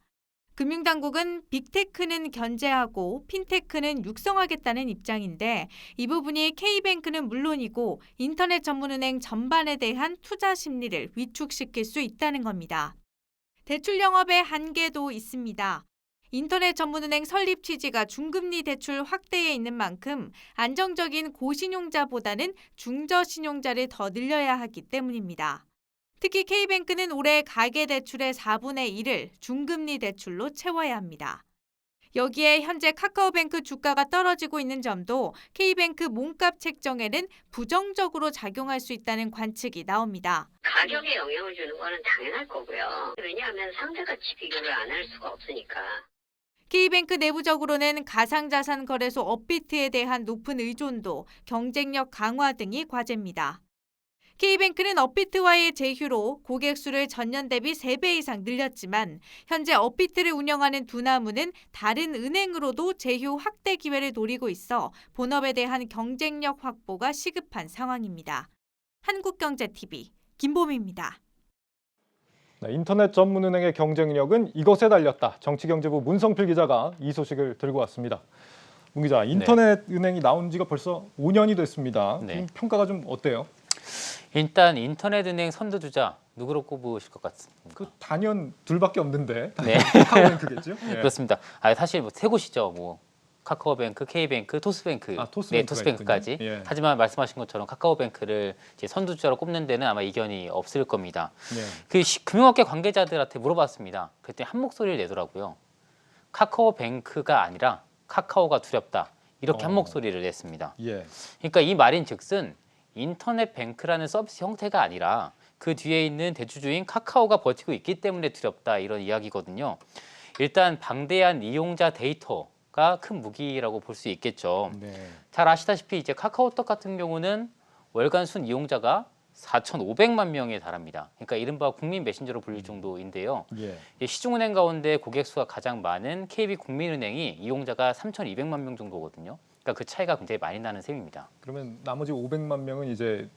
[SPEAKER 11] 금융당국은 빅테크는 견제하고 핀테크는 육성하겠다는 입장인데 이 부분이 K뱅크는 물론이고 인터넷 전문은행 전반에 대한 투자 심리를 위축시킬 수 있다는 겁니다. 대출 영업의 한계도 있습니다. 인터넷 전문은행 설립 취지가 중금리 대출 확대에 있는 만큼 안정적인 고신용자보다는 중저신용자를 더 늘려야 하기 때문입니다. 특히 K뱅크는 올해 가계대출의 4분의 1을 중금리 대출로 채워야 합니다. 여기에 현재 카카오뱅크 주가가 떨어지고 있는 점도 K뱅크 몸값 책정에는 부정적으로 작용할 수 있다는 관측이 나옵니다.
[SPEAKER 12] 가격에 영향을 주는 거는 당연할 거고요. 왜냐하면 상대가치 비교를 안 할 수가 없으니까.
[SPEAKER 11] K뱅크 내부적으로는 가상자산 거래소 업비트에 대한 높은 의존도, 경쟁력 강화 등이 과제입니다. K뱅크는 업비트와의 제휴로 고객 수를 전년 대비 3배 이상 늘렸지만 현재 업비트를 운영하는 두나무는 다른 은행으로도 제휴 확대 기회를 노리고 있어 본업에 대한 경쟁력 확보가 시급한 상황입니다. 한국경제TV 김보미입니다.
[SPEAKER 1] 네, 인터넷 전문은행의 경쟁력은 이것에 달렸다. 정치경제부 문성필 기자가 이 소식을 들고 왔습니다. 문 기자, 인터넷 은행이 나온 지가 벌써 5년이 됐습니다.
[SPEAKER 13] 네.
[SPEAKER 1] 평가가 좀 어때요?
[SPEAKER 13] 일단 인터넷 은행 선두주자 누구로 꼽으실 것 같습니까?
[SPEAKER 1] 그 단연 둘밖에 없는데.
[SPEAKER 13] 네.
[SPEAKER 1] 카카오뱅크겠죠? 예.
[SPEAKER 13] 그렇습니다. 사실 뭐 세 곳이죠. 뭐 카카오뱅크, K뱅크, 토스뱅크, 네, 토스뱅크까지.
[SPEAKER 1] 예.
[SPEAKER 13] 하지만 말씀하신 것처럼 카카오뱅크를 이제 선두주자로 꼽는 데는 아마 이견이 없을 겁니다.
[SPEAKER 1] 네.
[SPEAKER 13] 그 금융업계 관계자들한테 물어봤습니다. 그때 한 목소리를 내더라고요. 카카오뱅크가 아니라 카카오가 두렵다. 이렇게 한 목소리를 냈습니다.
[SPEAKER 1] 예.
[SPEAKER 13] 그러니까 이 말인즉슨 인터넷 뱅크라는 서비스 형태가 아니라 그 뒤에 있는 대주주인 카카오가 버티고 있기 때문에 두렵다 이런 이야기거든요. 일단 방대한 이용자 데이터가 큰 무기라고 볼 수 있겠죠.
[SPEAKER 1] 네.
[SPEAKER 13] 잘 아시다시피 이제 카카오톡 같은 경우는 월간 순 이용자가 4,500만 명에 달합니다. 그러니까 이른바 국민 메신저로 불릴 정도인데요.
[SPEAKER 1] 예.
[SPEAKER 13] 시중은행 가운데 고객 수가 가장 많은 KB국민은행이 이용자가 3,200만 명 정도거든요. 그러니까 그 차이가 굉장히 많이 나는 셈입니다.
[SPEAKER 1] 그러면 나머지 500만 명은 이제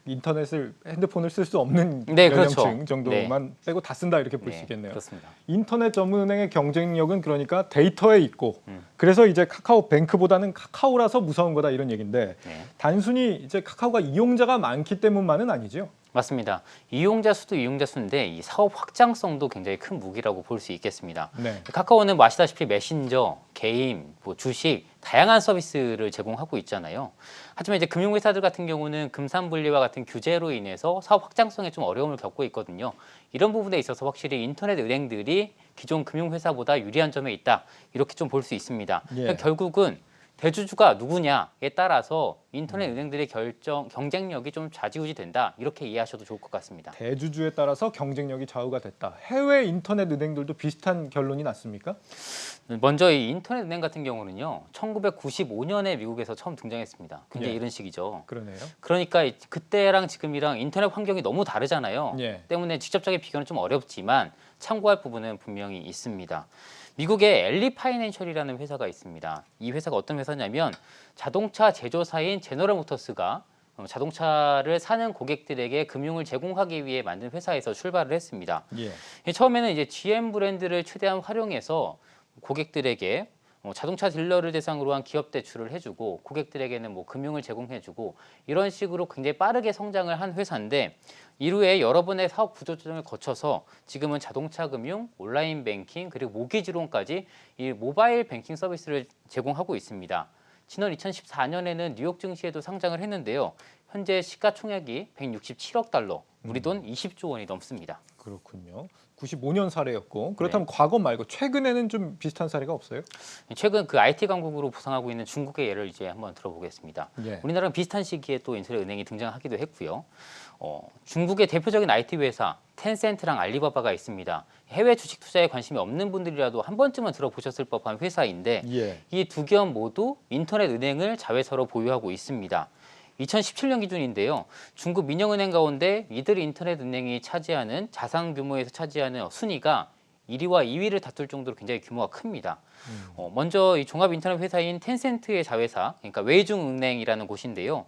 [SPEAKER 1] 인터넷을 핸드폰을 쓸 수 없는
[SPEAKER 13] 네,
[SPEAKER 1] 연령층
[SPEAKER 13] 그렇죠.
[SPEAKER 1] 정도만 빼고 다 쓴다 이렇게 볼 수 있겠네요.
[SPEAKER 13] 그렇습니다.
[SPEAKER 1] 인터넷 전문은행의 경쟁력은 그러니까 데이터에 있고 그래서 이제 카카오뱅크보다는 카카오라서 무서운 거다 이런 얘기인데
[SPEAKER 13] 네.
[SPEAKER 1] 단순히 이제 카카오가 이용자가 많기 때문만은 아니죠.
[SPEAKER 13] 맞습니다. 이용자 수도 이용자 수인데 이 사업 확장성도 굉장히 큰 무기라고 볼 수 있겠습니다.
[SPEAKER 1] 네.
[SPEAKER 13] 카카오는 뭐 아시다시피 메신저, 게임, 뭐 주식 다양한 서비스를 제공하고 있잖아요. 하지만 이제 금융회사들 같은 경우는 금산분리와 같은 규제로 인해서 사업 확장성에 좀 어려움을 겪고 있거든요. 이런 부분에 있어서 확실히 인터넷 은행들이 기존 금융회사보다 유리한 점에 있다 이렇게 좀 볼 수 있습니다.
[SPEAKER 1] 예.
[SPEAKER 13] 그러니까 결국은 대주주가 누구냐에 따라서 인터넷 은행들의 경쟁력이 좀 좌지우지 된다 이렇게 이해하셔도 좋을 것 같습니다.
[SPEAKER 1] 대주주에 따라서 경쟁력이 좌우가 됐다. 해외 인터넷 은행들도 비슷한 결론이 났습니까?
[SPEAKER 13] 먼저 이 인터넷 은행 같은 경우는요. 1995년에 미국에서 처음 등장했습니다. 굉장히
[SPEAKER 1] 예.
[SPEAKER 13] 이른 시기죠.
[SPEAKER 1] 그러네요.
[SPEAKER 13] 그러니까 그때랑 지금이랑 인터넷 환경이 너무 다르잖아요.
[SPEAKER 1] 예.
[SPEAKER 13] 때문에 직접적인 비교는 좀 어렵지만 참고할 부분은 분명히 있습니다. 미국의 엘리 파이낸셜이라는 회사가 있습니다. 이 회사가 어떤 회사냐면 자동차 제조사인 제너럴 모터스가 자동차를 사는 고객들에게 금융을 제공하기 위해 만든 회사에서 출발을 했습니다.
[SPEAKER 1] 예.
[SPEAKER 13] 처음에는 이제 GM 브랜드를 최대한 활용해서 고객들에게 자동차 딜러를 대상으로 한 기업 대출을 해주고 고객들에게는 뭐 금융을 제공해주고 이런 식으로 굉장히 빠르게 성장을 한 회사인데 이후에 여러 번의 사업 구조 조정을 거쳐서 지금은 자동차 금융, 온라인 뱅킹 그리고 모기지론까지 이 모바일 뱅킹 서비스를 제공하고 있습니다. 지난 2014년에는 뉴욕 증시에도 상장을 했는데요. 현재 시가총액이 167억 달러, 우리 돈 20조 원이 넘습니다.
[SPEAKER 1] 그렇군요. 95년 사례였고 그렇다면 과거 말고 최근에는 좀 비슷한 사례가 없어요?
[SPEAKER 13] 최근 그 IT 강국으로 부상하고 있는 중국의 예를 이제 한번 들어보겠습니다.
[SPEAKER 1] 예.
[SPEAKER 13] 우리나라랑 비슷한 시기에 또 인터넷 은행이 등장하기도 했고요. 중국의 대표적인 IT 회사 텐센트랑 알리바바가 있습니다. 해외 주식 투자에 관심이 없는 분들이라도 한 번쯤은 들어보셨을 법한 회사인데
[SPEAKER 1] 예.
[SPEAKER 13] 이 두 기업 모두 인터넷 은행을 자회사로 보유하고 있습니다. 2017년 기준인데요. 중국 민영은행 가운데 이들 인터넷 은행이 차지하는 자산 규모에서 차지하는 순위가 1위와 2위를 다툴 정도로 굉장히 규모가 큽니다. 먼저 이 종합 인터넷 회사인 텐센트의 자회사, 그러니까 웨이중은행이라는 곳인데요.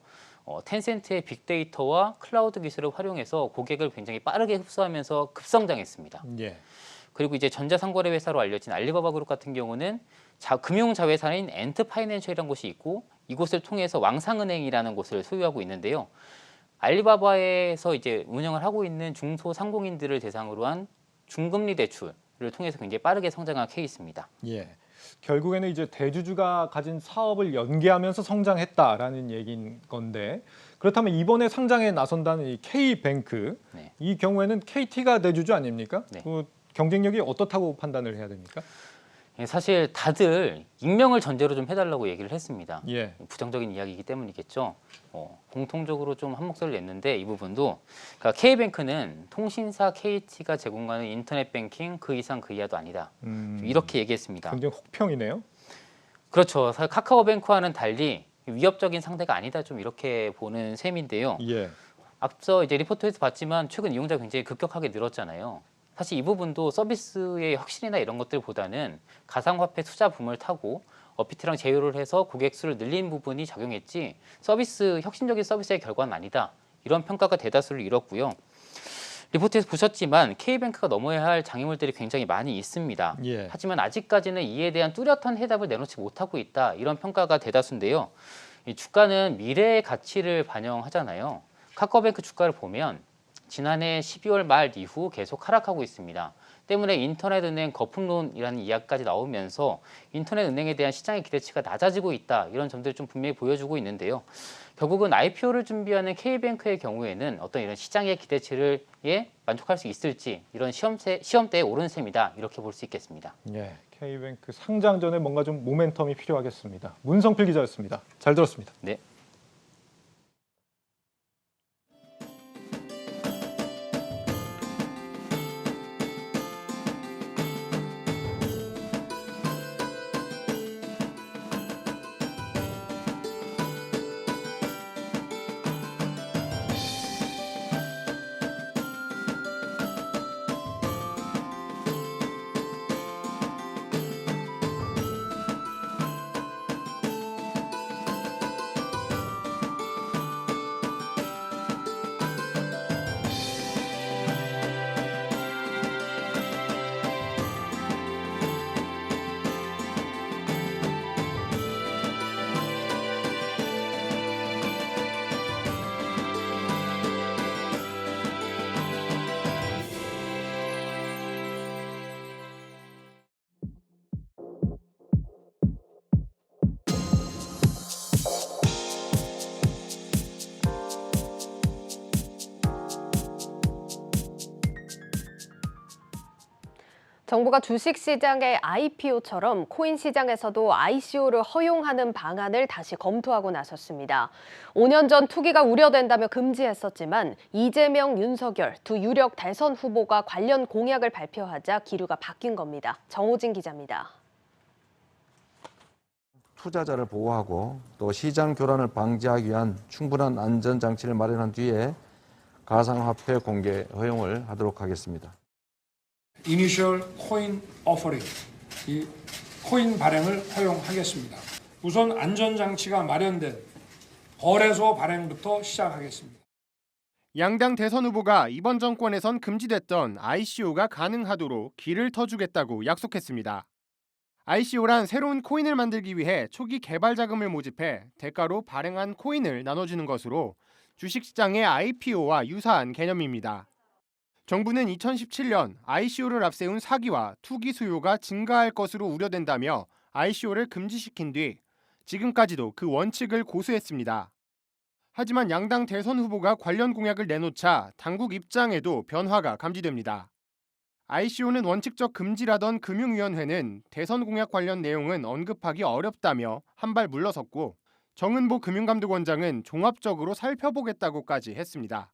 [SPEAKER 13] 텐센트의 빅데이터와 클라우드 기술을 활용해서 고객을 굉장히 빠르게 흡수하면서 급성장했습니다.
[SPEAKER 1] 예.
[SPEAKER 13] 그리고 이제 전자상거래 회사로 알려진 알리바바 그룹 같은 경우는 금융 자회사인 엔트파이낸셜이라는 곳이 있고 이곳을 통해서 왕상은행이라는 곳을 소유하고 있는데요. 알리바바에서 이제 운영을 하고 있는 중소상공인들을 대상으로 한 중금리 대출을 통해서 굉장히 빠르게 성장한 케이스입니다.
[SPEAKER 1] 예. 결국에는 이제 대주주가 가진 사업을 연계하면서 성장했다라는 얘기인 건데 그렇다면 이번에 상장에 나선다는 이 K뱅크
[SPEAKER 13] 네.
[SPEAKER 1] 이 경우에는 KT가 대주주 아닙니까?
[SPEAKER 13] 네.
[SPEAKER 1] 그 경쟁력이 어떻다고 판단을 해야 됩니까?
[SPEAKER 13] 사실 다들 익명을 전제로 좀 해달라고 얘기를 했습니다.
[SPEAKER 1] 예.
[SPEAKER 13] 부정적인 이야기이기 때문이겠죠. 공통적으로 좀 한 목소리를 냈는데 이 부분도 그러니까 K뱅크는 통신사 KT가 제공하는 인터넷 뱅킹 그 이상 그 이하도 아니다. 이렇게 얘기했습니다.
[SPEAKER 1] 굉장히 혹평이네요.
[SPEAKER 13] 그렇죠. 사실 카카오뱅크와는 달리 위협적인 상대가 아니다. 좀 이렇게 보는 셈인데요.
[SPEAKER 1] 예.
[SPEAKER 13] 앞서 이제 리포트에서 봤지만 최근 이용자 굉장히 급격하게 늘었잖아요. 사실 이 부분도 서비스의 혁신이나 이런 것들보다는 가상화폐 투자 붐을 타고 업비트랑 제휴를 해서 고객 수를 늘린 부분이 작용했지 서비스 혁신적인 서비스의 결과는 아니다. 이런 평가가 대다수를 이뤘고요. 리포트에서 보셨지만 K뱅크가 넘어야 할 장애물들이 굉장히 많이 있습니다.
[SPEAKER 1] 예.
[SPEAKER 13] 하지만 아직까지는 이에 대한 뚜렷한 해답을 내놓지 못하고 있다. 이런 평가가 대다수인데요. 이 주가는 미래의 가치를 반영하잖아요. 카카오뱅크 주가를 보면 지난해 12월 말 이후 계속 하락하고 있습니다. 때문에 인터넷은행 거품론이라는 이야기까지 나오면서 인터넷은행에 대한 시장의 기대치가 낮아지고 있다. 이런 점들을 좀 분명히 보여주고 있는데요. 결국은 IPO를 준비하는 K뱅크의 경우에는 어떤 이런 시장의 기대치를 만족할 수 있을지 이런 시험대에 오른 셈이다. 이렇게 볼 수 있겠습니다.
[SPEAKER 1] 예. K뱅크 상장 전에 뭔가 좀 모멘텀이 필요하겠습니다. 문성필 기자였습니다. 잘 들었습니다.
[SPEAKER 13] 네.
[SPEAKER 2] 정부가 주식시장의 IPO처럼 코인 시장에서도 ICO를 허용하는 방안을 다시 검토하고 나섰습니다. 5년 전 투기가 우려된다며 금지했었지만 이재명, 윤석열 두 유력 대선 후보가 관련 공약을 발표하자 기류가 바뀐 겁니다. 정호진 기자입니다.
[SPEAKER 14] 투자자를 보호하고 또 시장 교란을 방지하기 위한 충분한 안전장치를 마련한 뒤에 가상화폐 공개 허용을 하도록 하겠습니다.
[SPEAKER 15] 이니셜 코인 오퍼링, 이 코인 발행을 허용하겠습니다. 우선 안전장치가 마련된 거래소 발행부터 시작하겠습니다.
[SPEAKER 16] 양당 대선 후보가 이번 정권에선 금지됐던 ICO가 가능하도록 길을 터주겠다고 약속했습니다. ICO란 새로운 코인을 만들기 위해 초기 개발 자금을 모집해 대가로 발행한 코인을 나눠주는 것으로 주식시장의 IPO와 유사한 개념입니다. 정부는 2017년 ICO를 앞세운 사기와 투기 수요가 증가할 것으로 우려된다며 ICO를 금지시킨 뒤 지금까지도 그 원칙을 고수했습니다. 하지만 양당 대선 후보가 관련 공약을 내놓자 당국 입장에도 변화가 감지됩니다. ICO는 원칙적 금지라던 금융위원회는 대선 공약 관련 내용은 언급하기 어렵다며 한 발 물러섰고 정은보 금융감독원장은 종합적으로 살펴보겠다고까지 했습니다.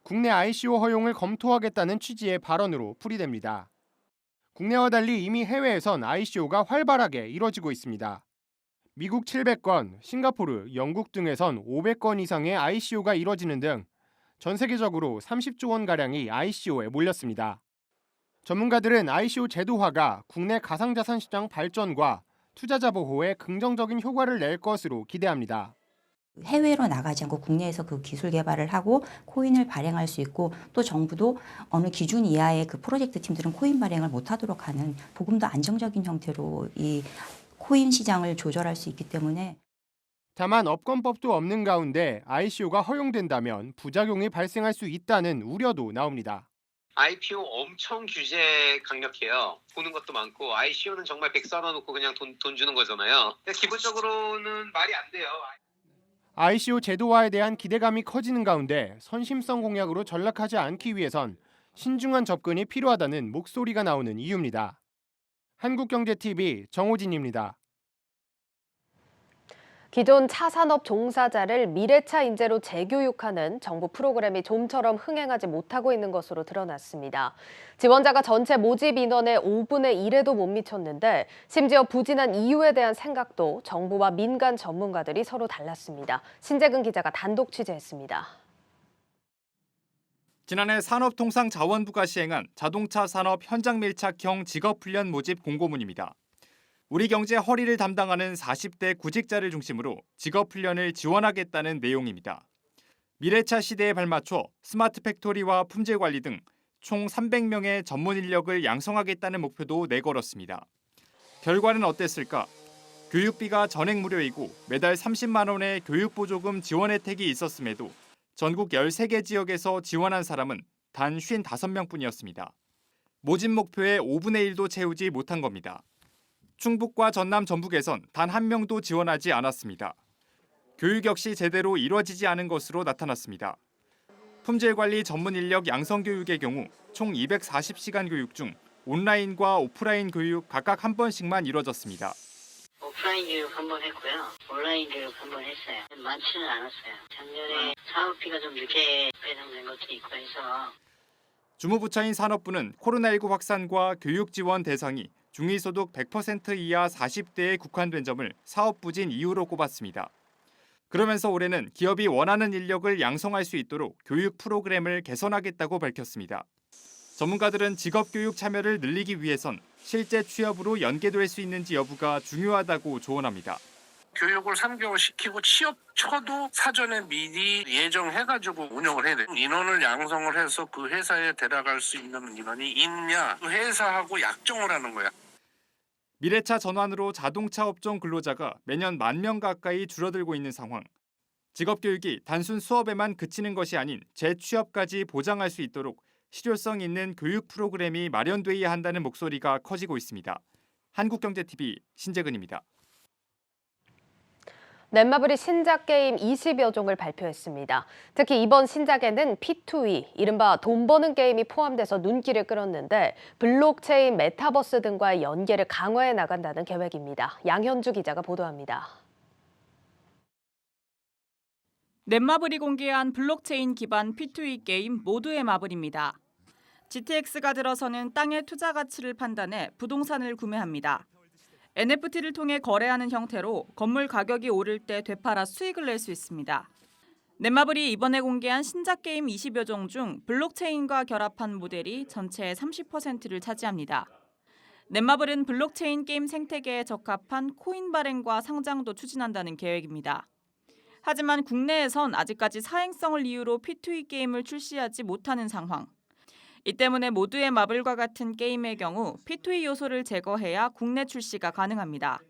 [SPEAKER 16] 국내 ICO 허용을 검토하겠다는 취지의 발언으로 풀이됩니다. 국내와 달리 이미 해외에선 ICO가 활발하게 이뤄지고 있습니다. 미국 700건, 싱가포르, 영국 등에선 500건 이상의 ICO가 이뤄지는 등 전 세계적으로 30조 원가량이 ICO에 몰렸습니다. 전문가들은 ICO 제도화가 국내 가상자산 시장 발전과 투자자 보호에 긍정적인 효과를 낼 것으로 기대합니다.
[SPEAKER 17] 해외로 나가지 않고 국내에서 그 기술 개발을 하고 코인을 발행할 수 있고 또 정부도 어느 기준 이하의 그 프로젝트 팀들은 코인 발행을 못하도록 하는 조금 더 안정적인 형태로 이 코인 시장을 조절할 수 있기 때문에
[SPEAKER 16] 다만 업권법도 없는 가운데 ICO가 허용된다면 부작용이 발생할 수 있다는 우려도 나옵니다.
[SPEAKER 18] IPO 엄청 규제 강력해요. 보는 것도 많고 ICO는 정말 백 썰어놓고 그냥 돈 주는 거잖아요. 기본적으로는 말이 안 돼요.
[SPEAKER 16] ICO 제도화에 대한 기대감이 커지는 가운데 선심성 공약으로 전락하지 않기 위해선 신중한 접근이 필요하다는 목소리가 나오는 이유입니다. 한국경제TV 정호진입니다.
[SPEAKER 2] 기존 차산업 종사자를 미래차 인재로 재교육하는 정부 프로그램이 좀처럼 흥행하지 못하고 있는 것으로 드러났습니다. 지원자가 전체 모집 인원의 5분의 1에도 못 미쳤는데 심지어 부진한 이유에 대한 생각도 정부와 민간 전문가들이 서로 달랐습니다. 신재근 기자가 단독 취재했습니다.
[SPEAKER 19] 지난해 산업통상자원부가 시행한 자동차 산업 현장 밀착형 직업훈련 모집 공고문입니다. 우리 경제 허리를 담당하는 40대 구직자를 중심으로 직업훈련을 지원하겠다는 내용입니다. 미래차 시대에 발맞춰 스마트 팩토리와 품질 관리 등 총 300명의 전문 인력을 양성하겠다는 목표도 내걸었습니다. 결과는 어땠을까? 교육비가 전액 무료이고 매달 30만 원의 교육보조금 지원 혜택이 있었음에도 전국 13개 지역에서 지원한 사람은 단 55명뿐이었습니다. 모집 목표의 5분의 1도 채우지 못한 겁니다. 충북과 전남 전북에선 단 한 명도 지원하지 않았습니다. 교육 역시 제대로 이루어지지 않은 것으로 나타났습니다. 품질관리 전문 인력 양성 교육의 경우 총 240시간 교육 중 온라인과 오프라인 교육 각각 한 번씩만 이루어졌습니다.
[SPEAKER 12] 오프라인 교육 한 번 했고요. 온라인 교육 한 번 했어요. 많지는 않았어요. 작년에 사업비가 좀 늦게 배정된 것도 있고 해서.
[SPEAKER 19] 주무부처인 산업부는 코로나19 확산과 교육 지원 대상이 중위소득 100% 이하 40대에 국한된 점을 사업 부진 이유로 꼽았습니다. 그러면서 올해는 기업이 원하는 인력을 양성할 수 있도록 교육 프로그램을 개선하겠다고 밝혔습니다. 전문가들은 직업교육 참여를 늘리기 위해선 실제 취업으로 연계될 수 있는지 여부가 중요하다고 조언합니다.
[SPEAKER 20] 교육을 3개월 시키고 취업 쳐도 사전에 미리 예정해가지고 운영을 해야 돼. 인원을 양성을 해서 그 회사에 데려갈 수 있는 인원이 있냐, 그 회사하고 약정을 하는 거야.
[SPEAKER 19] 미래차 전환으로 자동차 업종 근로자가 매년 10,000명 가까이 줄어들고 있는 상황. 직업교육이 단순 수업에만 그치는 것이 아닌 재취업까지 보장할 수 있도록 실효성 있는 교육 프로그램이 마련돼야 한다는 목소리가 커지고 있습니다. 한국경제TV 신재근입니다.
[SPEAKER 2] 넷마블이 신작 게임 20여 종을 발표했습니다. 특히 이번 신작에는 P2E, 이른바 돈 버는 게임이 포함돼서 눈길을 끌었는데 블록체인, 메타버스 등과의 연계를 강화해 나간다는 계획입니다. 양현주 기자가 보도합니다.
[SPEAKER 21] 넷마블이 공개한 블록체인 기반 P2E 게임 모두의 마블입니다. GTX가 들어서는 땅의 투자 가치를 판단해 부동산을 구매합니다. NFT를 통해 거래하는 형태로 건물 가격이 오를 때 되팔아 수익을 낼 수 있습니다. 넷마블이 이번에 공개한 신작 게임 20여 종 중 블록체인과 결합한 모델이 전체의 30%를 차지합니다. 넷마블은 블록체인 게임 생태계에 적합한 코인 발행과 상장도 추진한다는 계획입니다. 하지만 국내에선 아직까지 사행성을 이유로 P2E 게임을 출시하지 못하는 상황. 이 때문에 모두의 마블과 같은 게임의 경우 P2E 요소를 제거해야 국내 출시가 가능합니다.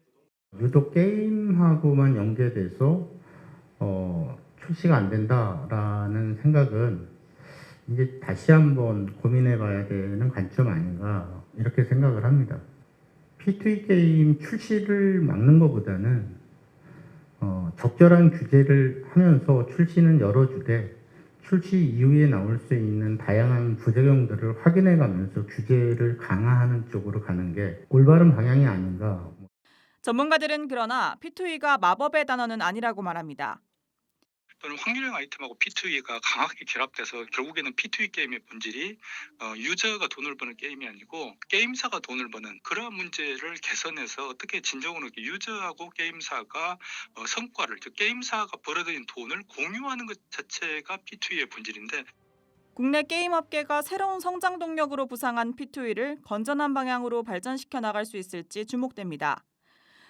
[SPEAKER 22] 유독 게임하고만 연계돼서 출시가 안 된다라는 생각은 이제 다시 한번 고민해봐야 되는 관점 아닌가 이렇게 생각을 합니다. P2E 게임 출시를 막는 것보다는 적절한 규제를 하면서 출시는 열어주되 출시 이후에 나올 수 있는 다양한 부작용들을 확인해가면서 규제를 강화하는 쪽으로 가는 게 올바른 방향이 아닌가.
[SPEAKER 21] 전문가들은 그러나 P2E가 마법의 단어는 아니라고 말합니다.
[SPEAKER 23] 또는 확률형 아이템하고 P2E가 강하게 결합돼서 결국에는 P2E 게임의 본질이 유저가 돈을 버는 게임이 아니고 게임사가 돈을 버는 그러한 문제를 개선해서 어떻게 진정으로 유저하고 게임사가 성과를, 즉 게임사가 벌어들인 돈을 공유하는 것 자체가 P2E의 본질인데
[SPEAKER 21] 국내 게임 업계가 새로운 성장 동력으로 부상한 P2E를 건전한 방향으로 발전시켜 나갈 수 있을지 주목됩니다.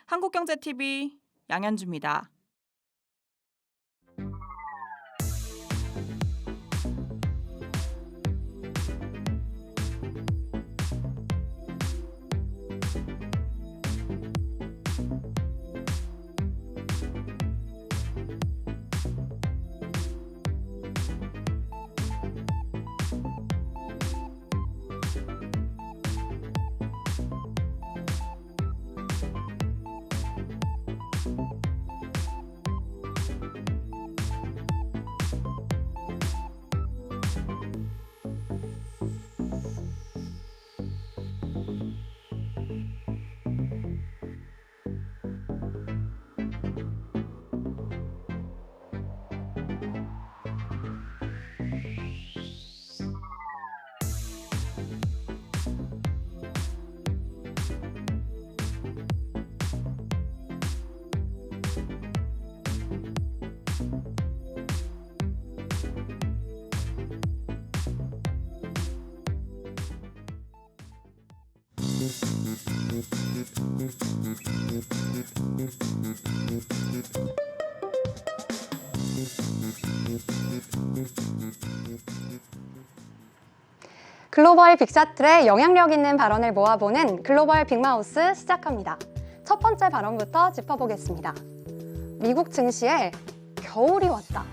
[SPEAKER 21] 한국경제TV 양현주입니다.
[SPEAKER 3] 글로벌 빅샤틀의 영향력 있는 발언을 모아보는 글로벌 빅마우스 시작합니다. 첫 번째 발언부터 짚어보겠습니다. 미국 증시에 겨울이 왔다.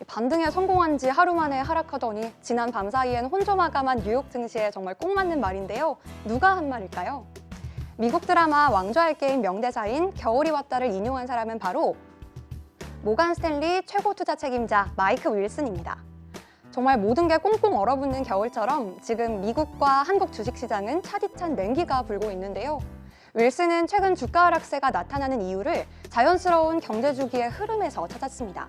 [SPEAKER 3] 반등에 성공한 지 하루 만에 하락하더니 지난 밤 사이엔 혼조 마감한 뉴욕 증시에 정말 꼭 맞는 말인데요. 누가 한 말일까요? 미국 드라마 왕좌의 게임 명대사인 겨울이 왔다를 인용한 사람은 바로 모간 스탠리 최고 투자 책임자 마이크 윌슨입니다. 정말 모든 게 꽁꽁 얼어붙는 겨울처럼 지금 미국과 한국 주식시장은 차디찬 냉기가 불고 있는데요. 윌슨은 최근 주가 하락세가 나타나는 이유를 자연스러운 경제 주기의 흐름에서 찾았습니다.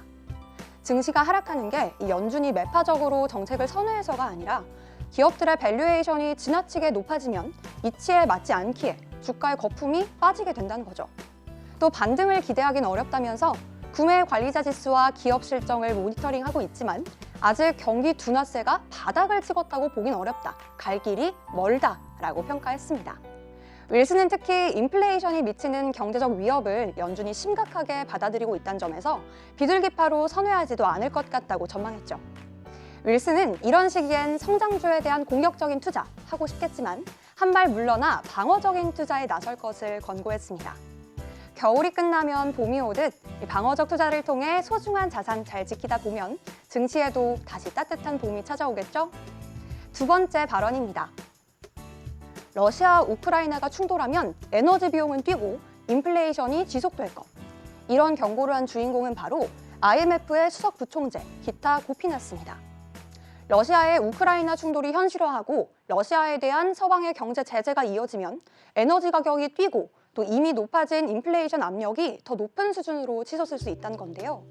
[SPEAKER 3] 증시가 하락하는 게 연준이 매파적으로 정책을 선회해서가 아니라 기업들의 밸류에이션이 지나치게 높아지면 이치에 맞지 않기에 주가의 거품이 빠지게 된다는 거죠. 또 반등을 기대하긴 어렵다면서 구매 관리자 지수와 기업 실정을 모니터링하고 있지만 아직 경기 둔화세가 바닥을 찍었다고 보긴 어렵다. 갈 길이 멀다라고 평가했습니다. 윌슨은 특히 인플레이션이 미치는 경제적 위협을 연준이 심각하게 받아들이고 있다는 점에서 비둘기파로 선회하지도 않을 것 같다고 전망했죠. 윌슨은 이런 시기엔 성장주에 대한 공격적인 투자 하고 싶겠지만 한 발 물러나 방어적인 투자에 나설 것을 권고했습니다. 겨울이 끝나면 봄이 오듯 방어적 투자를 통해 소중한 자산 잘 지키다 보면 증시에도 다시 따뜻한 봄이 찾아오겠죠? 두 번째 발언입니다. 러시아, 우크라이나가 충돌하면 에너지 비용은 뛰고 인플레이션이 지속될 것. 이런 경고를 한 주인공은 바로 IMF의 수석 부총재 기타 고피나스입니다. 러시아의 우크라이나 충돌이 현실화하고 러시아에 대한 서방의 경제 제재가 이어지면 에너지 가격이 뛰고 또 이미 높아진 인플레이션 압력이 더 높은 수준으로 치솟을 수 있다는 건데요.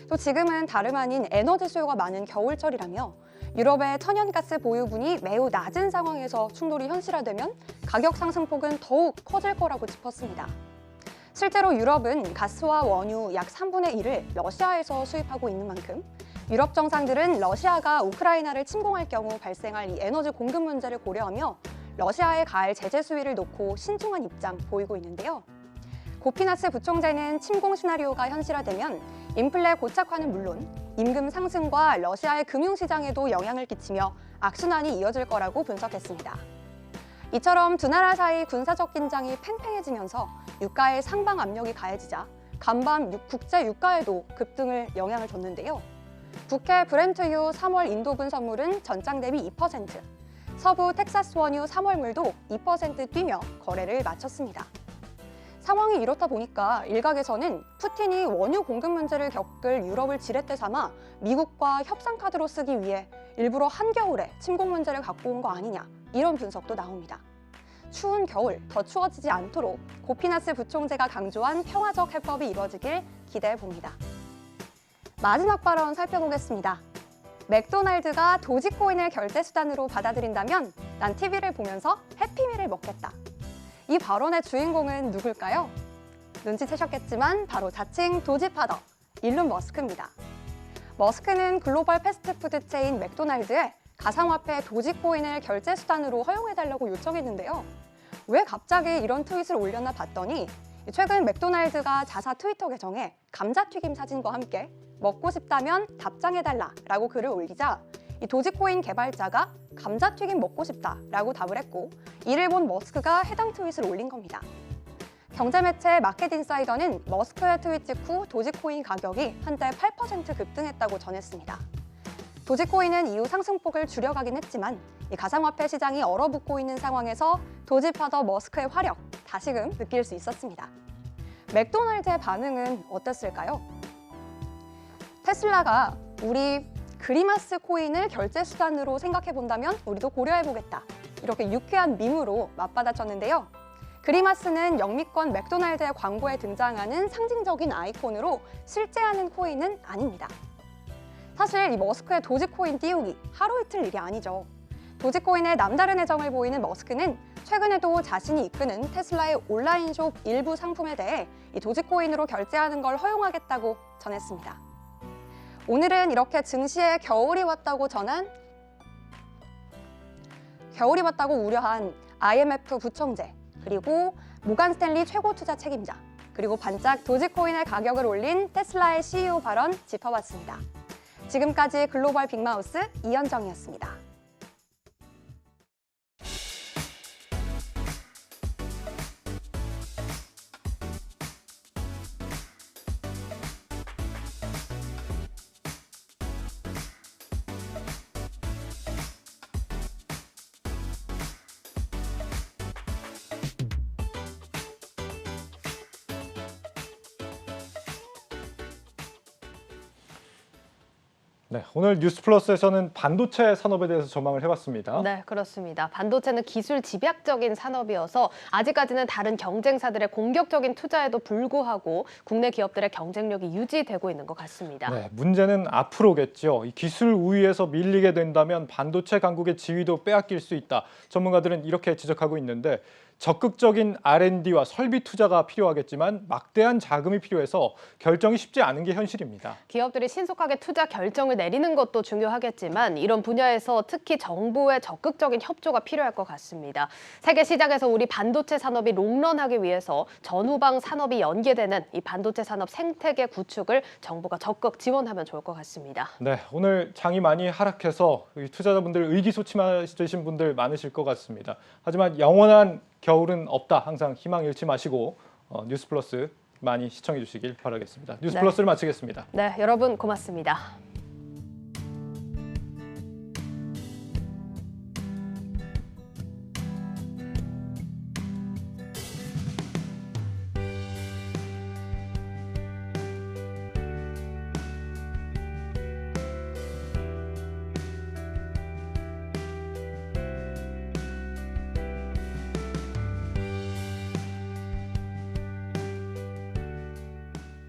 [SPEAKER 3] 또 지금은 다름 아닌 에너지 수요가 많은 겨울철이라며 유럽의 천연가스 보유분이 매우 낮은 상황에서 충돌이 현실화되면 가격 상승폭은 더욱 커질 거라고 짚었습니다. 실제로 유럽은 가스와 원유 약 3분의 1을 러시아에서 수입하고 있는 만큼 유럽 정상들은 러시아가 우크라이나를 침공할 경우 발생할 이 에너지 공급 문제를 고려하며 러시아에 가할 제재 수위를 놓고 신중한 입장 보이고 있는데요. 고피나스 부총재는 침공 시나리오가 현실화되면 인플레 고착화는 물론 임금 상승과 러시아의 금융시장에도 영향을 끼치며 악순환이 이어질 거라고 분석했습니다. 이처럼 두 나라 사이 군사적 긴장이 팽팽해지면서 유가의 상방 압력이 가해지자 간밤 국제 유가에도 급등을 영향을 줬는데요. 북해 브렌트유 3월 인도분 선물은 전장 대비 2%, 서부 텍사스 원유 3월물도 2% 뛰며 거래를 마쳤습니다. 상황이 이렇다 보니까 일각에서는 푸틴이 원유 공급 문제를 겪을 유럽을 지렛대 삼아 미국과 협상 카드로 쓰기 위해 일부러 한겨울에 침공 문제를 갖고 온 거 아니냐 이런 분석도 나옵니다. 추운 겨울 더 추워지지 않도록 고피나스 부총재가 강조한 평화적 해법이 이뤄지길 기대해 봅니다. 마지막 발언 살펴보겠습니다. 맥도날드가 도지코인을 결제 수단으로 받아들인다면 난 TV를 보면서 해피밀을 먹겠다. 이 발언의 주인공은 누굴까요? 눈치채셨겠지만 바로 자칭 도지파더 일론 머스크입니다. 머스크는 글로벌 패스트푸드 체인 맥도날드에 가상화폐 도지코인을 결제 수단으로 허용해달라고 요청했는데요. 왜 갑자기 이런 트윗을 올렸나 봤더니 최근 맥도날드가 자사 트위터 계정에 감자튀김 사진과 함께 먹고 싶다면 답장해달라라고 글을 올리자 이 도지코인 개발자가 감자튀김 먹고 싶다라고 답을 했고 이를 본 머스크가 해당 트윗을 올린 겁니다. 경제매체 마켓인사이더는 머스크의 트윗 직후 도지코인 가격이 한때 8% 급등했다고 전했습니다. 도지코인은 이후 상승폭을 줄여가긴 했지만 이 가상화폐 시장이 얼어붙고 있는 상황에서 도지파더 머스크의 화력 다시금 느낄 수 있었습니다. 맥도날드의 반응은 어땠을까요? 테슬라가 우리 그리마스 코인을 결제 수단으로 생각해 본다면 우리도 고려해 보겠다. 이렇게 유쾌한 밈으로 맞받아쳤는데요. 그리마스는 영미권 맥도날드의 광고에 등장하는 상징적인 아이콘으로 실제하는 코인은 아닙니다. 사실 이 머스크의 도지코인 띄우기 하루 이틀 일이 아니죠. 도지코인에 남다른 애정을 보이는 머스크는 최근에도 자신이 이끄는 테슬라의 온라인숍 일부 상품에 대해 이 도지코인으로 결제하는 걸 허용하겠다고 전했습니다. 오늘은 이렇게 증시에 겨울이 왔다고 우려한 IMF 부총재, 그리고 모간 스탠리 최고 투자 책임자, 그리고 반짝 도지코인의 가격을 올린 테슬라의 CEO 발언 짚어봤습니다. 지금까지 글로벌 빅마우스 이현정이었습니다.
[SPEAKER 1] 네, 오늘 뉴스플러스에서는 반도체 산업에 대해서 전망을 해봤습니다.
[SPEAKER 2] 네, 그렇습니다. 반도체는 기술 집약적인 산업이어서 아직까지는 다른 경쟁사들의 공격적인 투자에도 불구하고 국내 기업들의 경쟁력이 유지되고 있는 것 같습니다.
[SPEAKER 1] 네, 문제는 앞으로겠죠. 이 기술 우위에서 밀리게 된다면 반도체 강국의 지위도 빼앗길 수 있다. 전문가들은 이렇게 지적하고 있는데 적극적인 R&D와 설비 투자가 필요하겠지만 막대한 자금이 필요해서 결정이 쉽지 않은 게 현실입니다.
[SPEAKER 2] 기업들이 신속하게 투자 결정을 내리는 것도 중요하겠지만 이런 분야에서 특히 정부의 적극적인 협조가 필요할 것 같습니다. 세계 시장에서 우리 반도체 산업이 롱런하기 위해서 전후방 산업이 연계되는 이 반도체 산업 생태계 구축을 정부가 적극 지원하면 좋을 것 같습니다.
[SPEAKER 1] 네, 오늘 장이 많이 하락해서 투자자분들 의기소침하신 분들 많으실 것 같습니다. 하지만 영원한 겨울은 없다. 항상 희망 잃지 마시고 뉴스플러스 많이 시청해 주시길 바라겠습니다. 뉴스플러스를 마치겠습니다.
[SPEAKER 2] 네, 여러분 고맙습니다.